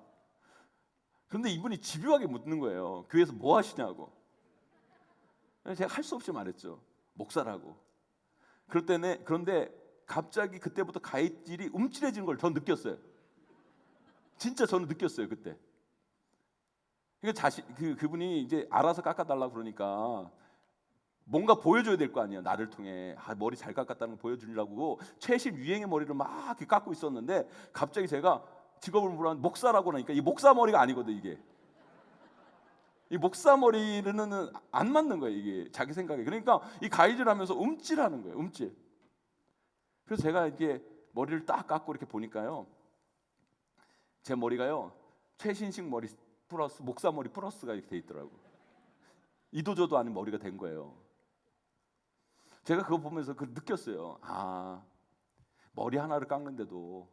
그런데 이분이 집요하게 묻는 거예요. 교회에서 뭐 하시냐고. 제가 할 수 없이 말했죠. 목사라고. 그런데 갑자기 그때부터 가해질이 움찔해지는 걸 전 느꼈어요. 진짜 저는 느꼈어요 그때. 그러니까 그분이 이제 알아서 깎아달라고 그러니까 뭔가 보여줘야 될 거 아니에요. 나를 통해 머리 잘 깎았다는 걸 보여주려고 최신 유행의 머리를 막 이렇게 깎고 있었는데 갑자기 제가 직업을 물어봤는데 목사라고 하니까 이 목사 머리가 아니거든 이게. 이 목사 머리는 안 맞는 거예요 이게 자기 생각에. 그러니까 이 가이질하면서 움찔하는 거예요. 움찔. 그래서 제가 이게 머리를 딱 깎고 이렇게 보니까요, 제 머리가요 최신식 머리 플러스 목사 머리 플러스가 이렇게 돼 있더라고. 이도저도 아닌 머리가 된 거예요. 제가 그거 보면서 느꼈어요. 아, 머리 하나를 깎는데도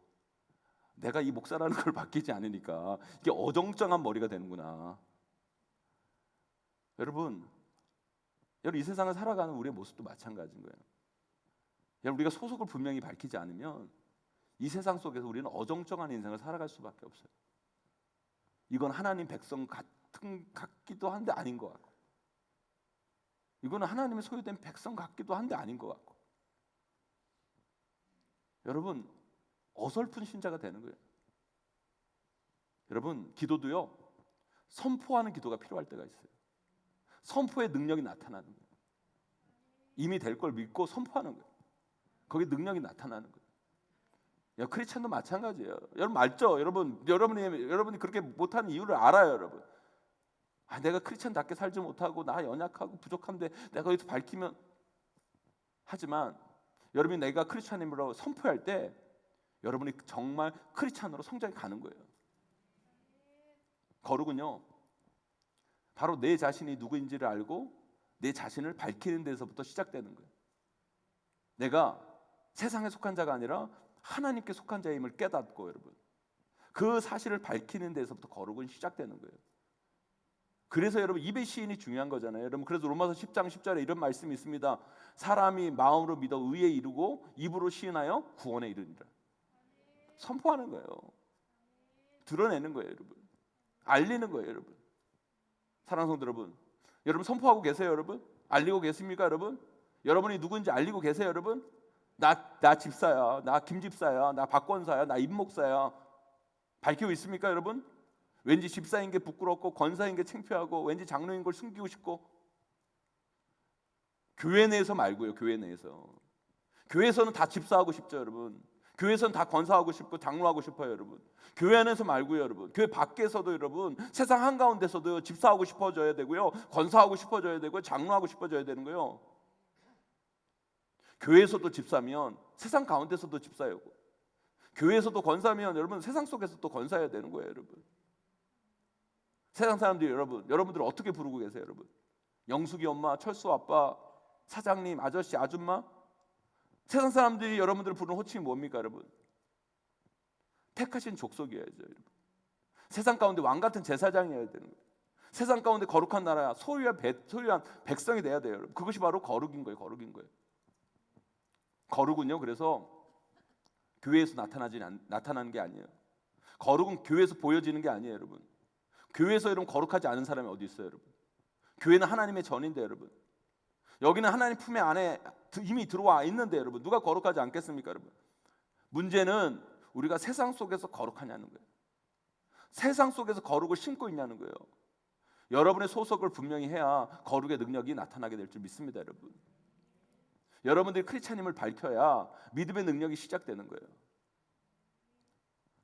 내가 이 목사라는 걸 바뀌지 않으니까 이게 어정쩡한 머리가 되는구나. 여러분 이 세상을 살아가는 우리의 모습도 마찬가지인 거예요. 여러분 우리가 소속을 분명히 밝히지 않으면 이 세상 속에서 우리는 어정쩡한 인생을 살아갈 수밖에 없어요. 이건 하나님 백성 같기도 한데 아닌 것 같고, 이거는 하나님의 소유된 백성 같기도 한데 아닌 것 같고. 여러분 어설픈 신자가 되는 거예요. 여러분 기도도요 선포하는 기도가 필요할 때가 있어요. 선포의 능력이 나타나는 거예요. 이미 될 걸 믿고 선포하는 거예요. 거기 능력이 나타나는 거예요. 크리스찬도 마찬가지예요. 여러분 알죠? 여러분이 그렇게 못하는 이유를 알아요. 여러분. 내가 크리스찬답게 살지 못하고 나 연약하고 부족한데 내가 여기서 밝히면, 하지만 여러분이 내가 크리스찬임으로 선포할 때 여러분이 정말 크리스찬으로 성장해 가는 거예요. 거룩은요 바로 내 자신이 누구인지를 알고 내 자신을 밝히는 데서부터 시작되는 거예요. 내가 세상에 속한 자가 아니라 하나님께 속한 자임을 깨닫고, 여러분 그 사실을 밝히는 데서부터 거룩은 시작되는 거예요. 그래서 여러분 입의 시인이 중요한 거잖아요. 여러분 그래서 로마서 10장 10절에 이런 말씀이 있습니다. 사람이 마음으로 믿어 의에 이르고 입으로 시인하여 구원에 이르니라. 선포하는 거예요. 드러내는 거예요. 여러분 알리는 거예요. 여러분 사랑하는 성도 여러분 선포하고 계세요? 여러분 알리고 계십니까? 여러분이 누구인지 알리고 계세요? 여러분 나 집사야, 나 김집사야, 나 박권사야, 나 임목사야 밝히고 있습니까? 여러분 왠지 집사인 게 부끄럽고 권사인 게 창피하고 왠지 장로인 걸 숨기고 싶고. 교회 내에서 말고요. 교회 내에서. 교회에서는 다 집사하고 싶죠. 여러분 교회에서는 다 권사하고 싶고 장로하고 싶어요. 여러분 교회 안에서 말고요. 여러분 교회 밖에서도 여러분 세상 한가운데서도 집사하고 싶어져야 되고요, 권사하고 싶어져야 되고요, 장로하고 싶어져야 되는 거예요. 교회에서도 집사면 세상 가운데서도 집사였고, 교회에서도 권사면 여러분 세상 속에서도 권사해야 되는 거예요. 여러분 세상 사람들이 여러분들을 어떻게 부르고 계세요? 여러분 영숙이 엄마, 철수 아빠, 사장님, 아저씨, 아줌마. 세상 사람들이 여러분들을 부르는 호칭이 뭡니까? 여러분 택하신 족속이어야죠. 여러분 세상 가운데 왕 같은 제사장이어야 되는 거예요. 세상 가운데 거룩한 나라, 소유한 백성이 돼야 돼요. 여러분 그것이 바로 거룩인 거예요. 거룩은요 그래서 교회에서 나타나는 게 아니에요. 거룩은 교회에서 보여지는 게 아니에요. 여러분 교회에서 여러분 거룩하지 않은 사람이 어디 있어요? 여러분 교회는 하나님의 전인데, 여러분 여기는 하나님 품에 안에 이미 들어와 있는데 여러분 누가 거룩하지 않겠습니까? 여러분 문제는 우리가 세상 속에서 거룩하냐는 거예요. 세상 속에서 거룩을 심고 있냐는 거예요. 여러분의 소속을 분명히 해야 거룩의 능력이 나타나게 될 줄 믿습니다. 여러분들이 크리스찬임을 밝혀야 믿음의 능력이 시작되는 거예요.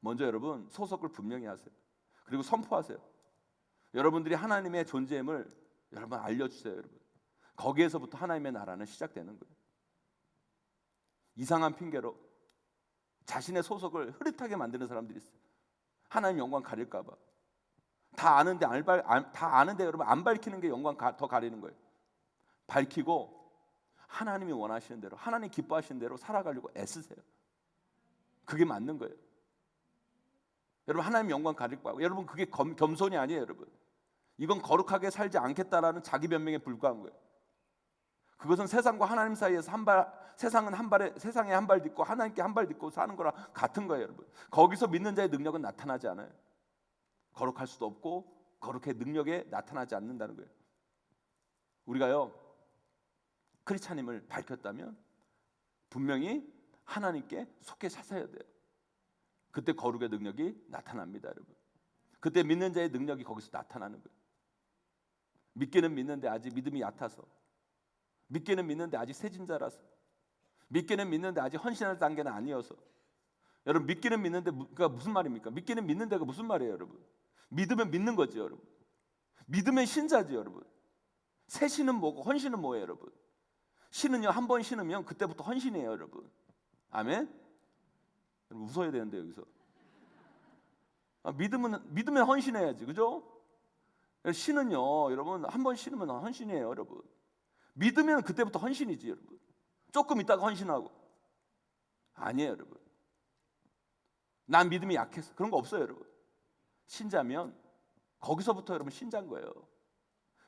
먼저 여러분 소속을 분명히 하세요. 그리고 선포하세요. 여러분들이 하나님의 존재임을 여러분 알려주세요. 여러분 거기에서부터 하나님의 나라는 시작되는 거예요. 이상한 핑계로 자신의 소속을 흐릿하게 만드는 사람들이 있어요. 하나님 영광 가릴까 봐. 다 아는데 여러분 안 밝히는 게 영광 더 가리는 거예요. 밝히고 하나님이 원하시는 대로, 하나님 기뻐하시는 대로 살아가려고 애쓰세요. 그게 맞는 거예요. 여러분 하나님 영광 가릴까 봐. 여러분 그게 겸손이 아니에요. 여러분 이건 거룩하게 살지 않겠다라는 자기 변명에 불과한 거예요. 그것은 세상과 하나님 사이에서 세상에 한 발 딛고 하나님께 한 발 딛고 사는 거랑 같은 거예요, 여러분. 거기서 믿는 자의 능력은 나타나지 않아요. 거룩할 수도 없고 거룩의 능력에 나타나지 않는다는 거예요. 우리가요 크리스찬임을 밝혔다면 분명히 하나님께 속해 사셔야 돼요. 그때 거룩의 능력이 나타납니다, 여러분. 그때 믿는 자의 능력이 거기서 나타나는 거예요. 믿기는 믿는데 아직 믿음이 얕아서, 믿기는 믿는데 아직 세진자라서, 믿기는 믿는데 아직 헌신할 단계는 아니어서. 여러분, 믿기는 믿는데 그가 무슨 말입니까? 믿기는 믿는 데가 무슨 말이에요, 여러분? 믿으면 믿는 거죠, 여러분. 믿으면 신자죠, 여러분. 새 신은 뭐고 헌신은 뭐예요, 여러분? 신은요, 한 번 신으면 그때부터 헌신이에요, 여러분. 아멘? 여러분, 웃어야 되는데 여기서. 믿으면 헌신해야지, 그죠? 신은요, 여러분, 한 번 신으면 헌신이에요, 여러분. 믿으면 그때부터 헌신이지, 여러분. 조금 있다가 헌신하고. 아니에요, 여러분. 난 믿음이 약해서 그런 거 없어요, 여러분. 신자면 거기서부터 여러분 신자인 거예요.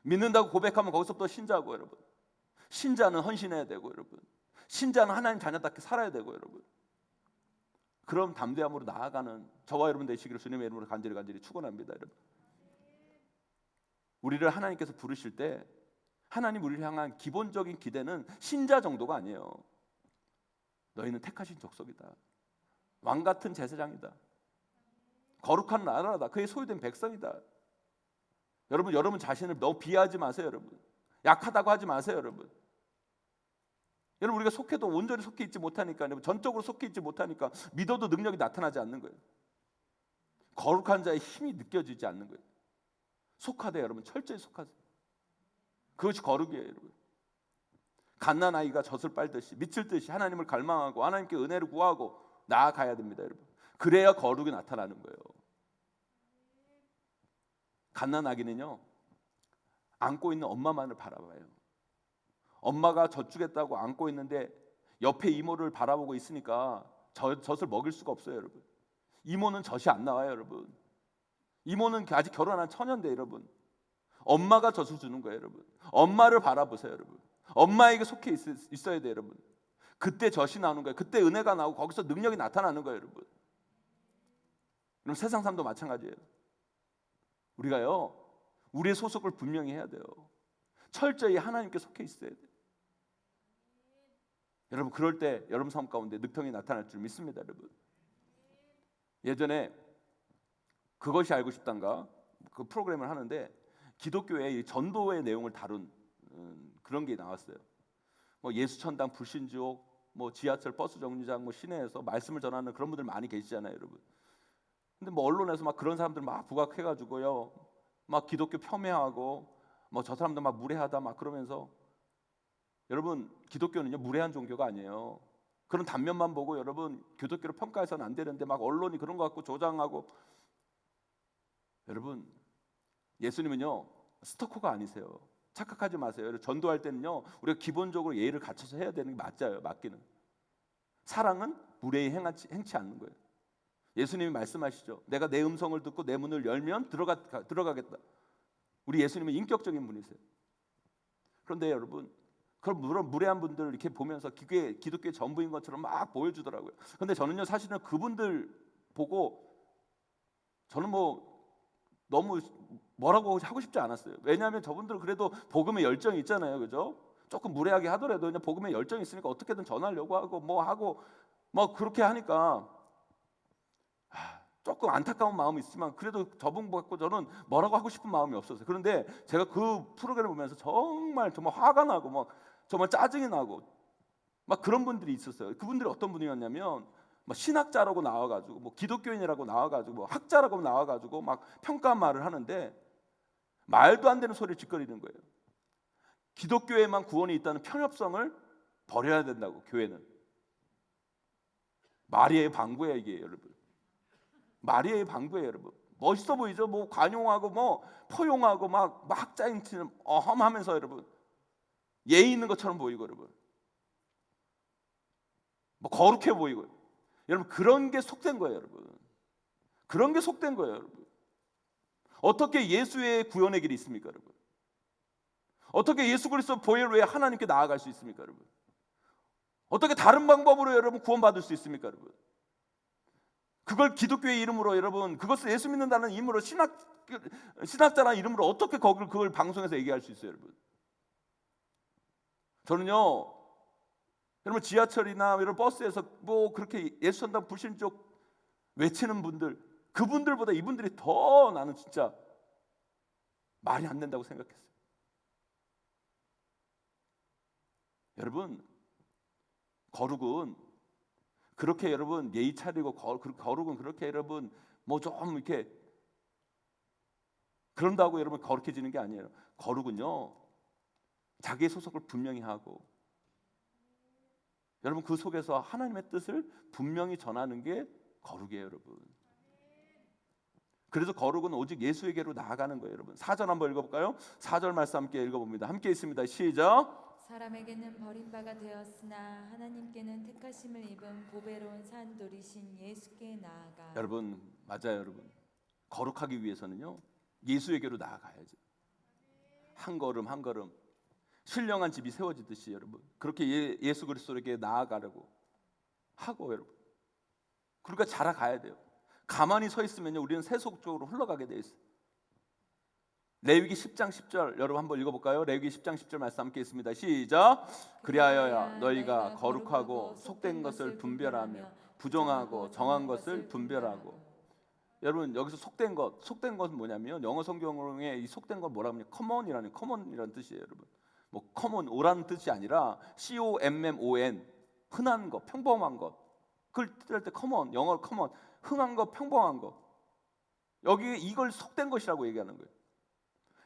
믿는다고 고백하면 거기서부터 신자고, 여러분. 신자는 헌신해야 되고, 여러분. 신자는 하나님 자녀답게 살아야 되고, 여러분. 그럼 담대함으로 나아가는 저와 여러분 되시기를 주님의 이름으로 간절히 축원합니다, 여러분. 우리를 하나님께서 부르실 때 하나님 우리를 향한 기본적인 기대는 신자 정도가 아니에요. 너희는 택하신 족속이다. 왕 같은 제사장이다. 거룩한 나라다. 그의 소유된 백성이다. 여러분 자신을 너무 비하하지 마세요, 여러분. 약하다고 하지 마세요, 여러분. 여러분, 우리가 속해도 온전히 속해 있지 못하니까, 전적으로 속해 있지 못하니까 믿어도 능력이 나타나지 않는 거예요. 거룩한 자의 힘이 느껴지지 않는 거예요. 속하되 여러분, 철저히 속하세요. 그것이 거룩이에요, 여러분. 갓난아이가 젖을 빨듯이 미칠 듯이 하나님을 갈망하고 하나님께 은혜를 구하고 나아가야 됩니다, 여러분. 그래야 거룩이 나타나는 거예요. 갓난아기는요, 안고 있는 엄마만을 바라봐요. 엄마가 젖 주겠다고 안고 있는데 옆에 이모를 바라보고 있으니까 젖을 먹일 수가 없어요, 여러분. 이모는 젖이 안 나와요, 여러분. 이모는 아직 결혼 안 한 처녀인데, 여러분. 엄마가 젖을 주는 거예요, 여러분. 엄마를 바라보세요, 여러분. 엄마에게 속해 있어야 돼요, 여러분. 그때 젖이 나오는 거예요. 그때 은혜가 나오고 거기서 능력이 나타나는 거예요, 여러분. 그럼 세상 삶도 마찬가지예요. 우리가요, 우리의 소속을 분명히 해야 돼요. 철저히 하나님께 속해 있어야 돼요. 여러분, 그럴 때 여러분 삶 가운데 늑통이 나타날 줄 믿습니다, 여러분. 예전에 그것이 알고 싶단가 그 프로그램을 하는데 기독교의 전도의 내용을 다룬 그런 게 나왔어요. 뭐 예수천당 불신지옥, 뭐 지하철 버스 정류장, 뭐 시내에서 말씀을 전하는 그런 분들 많이 계시잖아요, 여러분. 근데 뭐 언론에서 막 그런 사람들 막 부각해가지고요, 막 기독교 폄훼하고 뭐 저 사람들 막 무례하다 막 그러면서, 여러분, 기독교는요 무례한 종교가 아니에요. 그런 단면만 보고 여러분 기독교를 평가해서는 안 되는데 막 언론이 그런 거 갖고 조장하고. 여러분, 예수님은요 스토커가 아니세요. 착각하지 마세요. 전도할 때는요 우리가 기본적으로 예의를 갖춰서 해야 되는 게 맞아요. 맞기는. 사랑은 무례히 행치 않는 거예요. 예수님이 말씀하시죠. 내가 내 음성을 듣고 내 문을 열면 들어가겠다. 우리 예수님은 인격적인 분이세요. 그런데 여러분, 그런 무례한 분들 이렇게 보면서 기독교의 전부인 것처럼 막 보여주더라고요. 그런데 저는요 사실은 그분들 보고 저는 뭐 너무 뭐라고 하고 싶지 않았어요. 왜냐하면 저분들은 그래도 복음의 열정이 있잖아요, 그죠? 조금 무례하게 하더라도 그냥 복음의 열정이 있으니까 어떻게든 전하려고 하고 뭐 그렇게 하니까 조금 안타까운 마음이 있지만 그래도 저분 갖고 저는 뭐라고 하고 싶은 마음이 없었어요. 그런데 제가 그 프로그램을 보면서 정말 화가 나고 막 정말 짜증이 나고 막 그런 분들이 있었어요. 그분들이 어떤 분이었냐면 뭐 신학자라고 나와가지고 뭐 기독교인이라고 나와가지고 뭐 학자라고 나와가지고 막 평가 말을 하는데 말도 안 되는 소리를 짓거리는 거예요. 기독교에만 구원이 있다는 편협성을 버려야 된다고. 교회는 마리아의 방구예요, 이게, 여러분. 마리아의 방구예요, 여러분. 멋있어 보이죠? 뭐 관용하고 뭐 포용하고 막 학자인 척 하면서 여러분 예의 있는 것처럼 보이고, 여러분 뭐 거룩해 보이고, 여러분 그런 게 속된 거예요, 여러분. 그런 게 속된 거예요, 여러분. 어떻게 예수의 구원의 길이 있습니까, 여러분? 어떻게 예수 그리스도 보혈 외에 하나님께 나아갈 수 있습니까, 여러분? 어떻게 다른 방법으로 여러분 구원받을 수 있습니까, 여러분? 그걸 기독교의 이름으로 여러분, 그것을 예수 믿는다는 이름으로 신학자라는 이름으로 어떻게 그걸 방송에서 얘기할 수 있어요, 여러분? 저는요, 여러분 지하철이나 여러분 버스에서 뭐 그렇게 예수 전당 불신족 외치는 분들, 그분들보다 이분들이 더 나는 진짜 말이 안 된다고 생각했어요. 여러분, 거룩은 그렇게 여러분 예의 차리고 거룩은 그렇게 여러분 뭐 좀 이렇게 그런다고 여러분 거룩해지는 게 아니에요. 거룩은요, 자기의 소속을 분명히 하고 여러분 그 속에서 하나님의 뜻을 분명히 전하는 게 거룩이에요, 여러분. 그래서 거룩은 오직 예수에게로 나아가는 거예요, 여러분. 4절 한번 읽어볼까요? 4절 말씀 함께 읽어봅니다. 함께 있습니다. 시작. 사람에게는 버림바가 되었으나 하나님께는 택하심을 입은 보배로운 산돌이신 예수께 나아가. 여러분 맞아요, 여러분. 거룩하기 위해서는요, 예수에게로 나아가야죠. 한 걸음 한 걸음 신령한 집이 세워지듯이 여러분 그렇게 예수 그리스도에게 나아가려고 하고 여러분, 그러니까 자라가야 돼요. 가만히 서 있으면요, 우리는 세속적으로 흘러가게 돼 있어요. 레위기 10장 10절 여러분 한번 읽어볼까요? 레위기 10장 10절 말씀 함께 있습니다. 시작. 그리하여야 너희가 거룩하고 속된 것을 분별하며 부정하고 정한 것을 분별하고. 여러분 여기서 속된 것은 뭐냐면 영어 성경에 이 속된 건 뭐라고 하면 커먼이라는 뜻이에요, 여러분. 뭐 커먼 오라는 뜻이 아니라 COMMON 흔한 것, 평범한 것. 그걸 뜻할 때 커먼, 영어 커먼, 흔한 것, 평범한 것. 여기 이걸 속된 것이라고 얘기하는 거예요.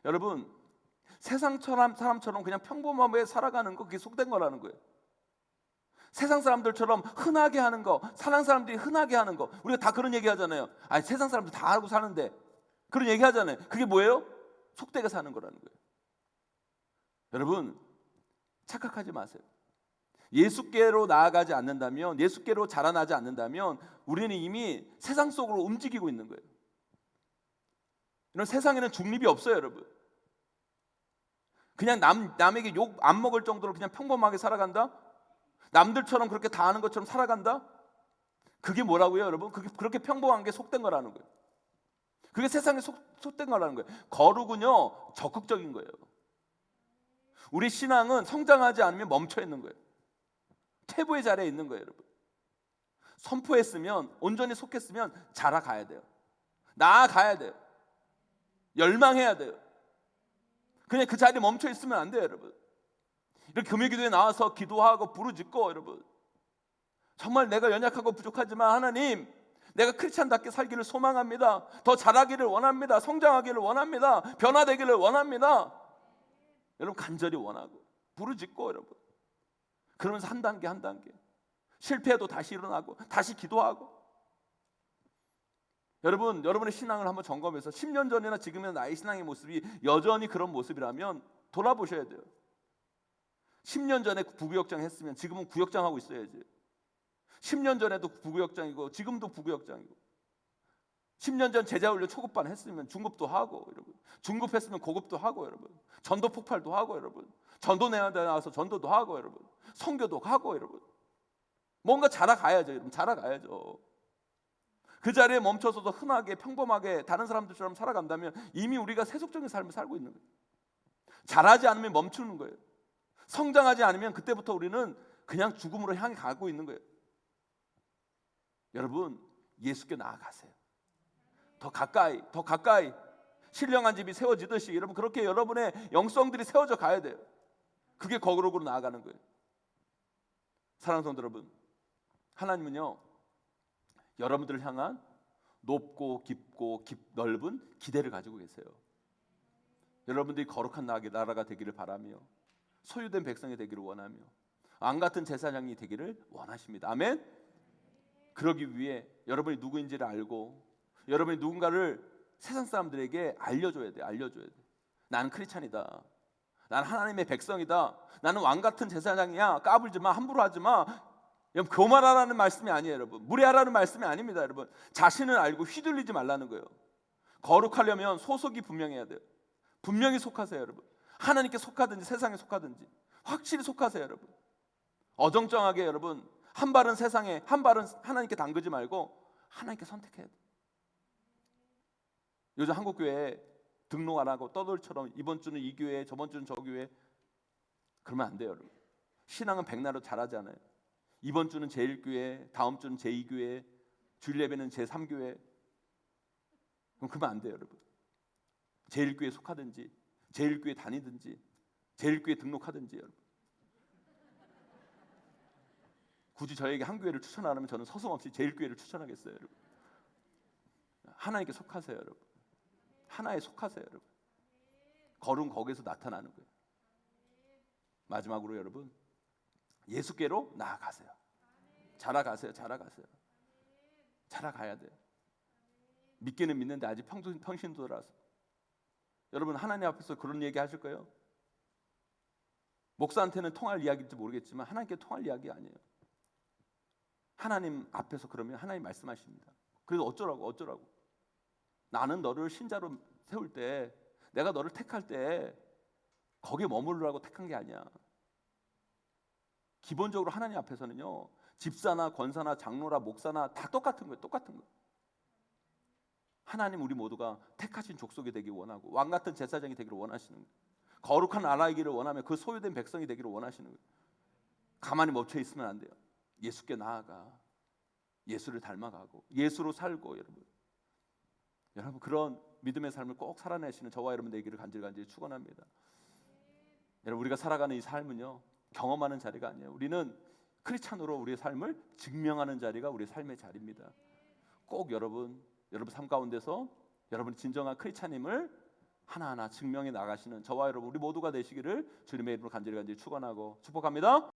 여러분 세상 사람처럼 그냥 평범하게 살아가는 거, 그게 속된 거라는 거예요. 세상 사람들처럼 흔하게 하는 거, 사랑 사람들이 흔하게 하는 거, 우리가 다 그런 얘기 하잖아요. 아니 세상 사람들 다 알고 사는데 그런 얘기 하잖아요. 그게 뭐예요? 속되게 사는 거라는 거예요. 여러분 착각하지 마세요. 예수께로 나아가지 않는다면, 예수께로 자라나지 않는다면 우리는 이미 세상 속으로 움직이고 있는 거예요. 이런 세상에는 중립이 없어요, 여러분. 그냥 남에게 욕 안 먹을 정도로 그냥 평범하게 살아간다? 남들처럼 그렇게 다 아는 것처럼 살아간다? 그게 뭐라고요, 여러분? 그렇게 평범한 게 속된 거라는 거예요. 그게 세상에 속된 거라는 거예요. 거룩은요, 적극적인 거예요. 우리 신앙은 성장하지 않으면 멈춰 있는 거예요. 태보의 자리에 있는 거예요, 여러분. 선포했으면, 온전히 속했으면 자라가야 돼요. 나아가야 돼요. 열망해야 돼요. 그냥 그 자리에 멈춰 있으면 안 돼요, 여러분. 이렇게 금요기도에 나와서 기도하고 부르짖고, 여러분 정말 내가 연약하고 부족하지만 하나님, 내가 크리스찬답게 살기를 소망합니다. 더 자라기를 원합니다. 성장하기를 원합니다. 변화되기를 원합니다. 여러분 간절히 원하고 부르짖고, 여러분 그러면서 한 단계 한 단계 실패해도 다시 일어나고 다시 기도하고. 여러분의 신앙을 한번 점검해서 10년 전이나 지금의 나의 신앙의 모습이 여전히 그런 모습이라면 돌아보셔야 돼요. 10년 전에 부구역장 했으면 지금은 구역장 하고 있어야지. 10년 전에도 부구역장이고 지금도 부구역장이고, 10년 전 제자훈련 초급반 했으면 중급도 하고, 여러분 중급했으면 고급도 하고, 여러분 전도 폭발도 하고, 여러분 전도 내한테 나와서 전도도 하고, 여러분 선교도 하고, 여러분 뭔가 자라가야죠. 여러분 자라가야죠. 그 자리에 멈춰서도 흔하게 평범하게 다른 사람들처럼 살아간다면 이미 우리가 세속적인 삶을 살고 있는 거예요. 자라지 않으면 멈추는 거예요. 성장하지 않으면 그때부터 우리는 그냥 죽음으로 향해 가고 있는 거예요. 여러분 예수께 나아가세요. 더 가까이 신령한 집이 세워지듯이 여러분 그렇게 여러분의 영성들이 세워져 가야 돼요. 그게 거룩으로 나아가는 거예요. 사랑하는 성도 여러분, 하나님은요 여러분들을 향한 높고 깊고 넓은 기대를 가지고 계세요. 여러분들이 거룩한 나라가 되기를 바라며 소유된 백성이 되기를 원하며 왕 같은 제사장이 되기를 원하십니다. 아멘. 그러기 위해 여러분이 누구인지를 알고 여러분이 누군가를 세상 사람들에게 알려줘야 돼. 나는 크리스찬이다. 나는 하나님의 백성이다. 나는 왕 같은 제사장이야. 까불지 마. 함부로 하지 마. 교만하라는 말씀이 아니에요, 여러분. 무례하라는 말씀이 아닙니다, 여러분. 자신을 알고 휘둘리지 말라는 거예요. 거룩하려면 소속이 분명해야 돼요. 분명히 속하세요, 여러분. 하나님께 속하든지 세상에 속하든지 확실히 속하세요, 여러분. 어정쩡하게 여러분 한 발은 세상에 한 발은 하나님께 담그지 말고 하나님께 선택해야 돼요. 요즘 한국 교회 등록 안 하고 떠돌처럼 이번 주는 이 교회, 저번 주는 저 교회, 그러면 안 돼요, 여러분. 신앙은 백나루 잘하잖아요. 이번 주는 제1교회, 다음 주는 제2교회, 주일 예배는 제3교회. 그러면 안 돼요, 여러분. 제1교회 속하든지 제1교회 다니든지 제1교회 등록하든지, 여러분. 굳이 저에게 한 교회를 추천하라면 저는 서슴없이 제1교회를 추천하겠어요, 여러분. 하나님께 속하세요, 여러분. 하나에 속하세요, 여러분. 거룩은 거기에서 나타나는 거예요. 마지막으로 여러분, 예수께로 나아가세요. 자라가세요. 자라가야 돼요. 믿기는 믿는데 아직 평신도라서. 여러분, 하나님 앞에서 그런 얘기 하실 거예요? 목사한테는 통할 이야기일지 모르겠지만 하나님께 통할 이야기 아니에요. 하나님 앞에서 그러면 하나님 말씀하십니다. 그래서 어쩌라고? 나는 너를 신자로 세울 때, 내가 너를 택할 때 거기에 머무르라고 택한 게 아니야. 기본적으로 하나님 앞에서는요, 집사나 권사나 장로나 목사나 다 똑같은 거예요. 하나님 우리 모두가 택하신 족속이 되길 원하고 왕 같은 제사장이 되기를 원하시는 거예요. 거룩한 나라이기를 원하며 그 소유된 백성이 되기를 원하시는 거예요. 가만히 멈춰 있으면 안 돼요. 예수께 나아가 예수를 닮아가고 예수로 살고, 여러분 그런 믿음의 삶을 꼭 살아내시는 저와 여러분 되기를 간절히 축원합니다. 여러분, 우리가 살아가는 이 삶은요, 경험하는 자리가 아니에요. 우리는 크리스찬으로 우리의 삶을 증명하는 자리가 우리의 삶의 자리입니다. 꼭 여러분 삶 가운데서 여러분이 진정한 크리스찬임을 하나하나 증명해 나가시는 저와 여러분 우리 모두가 되시기를 주님의 이름으로 간절히 축원하고 축복합니다.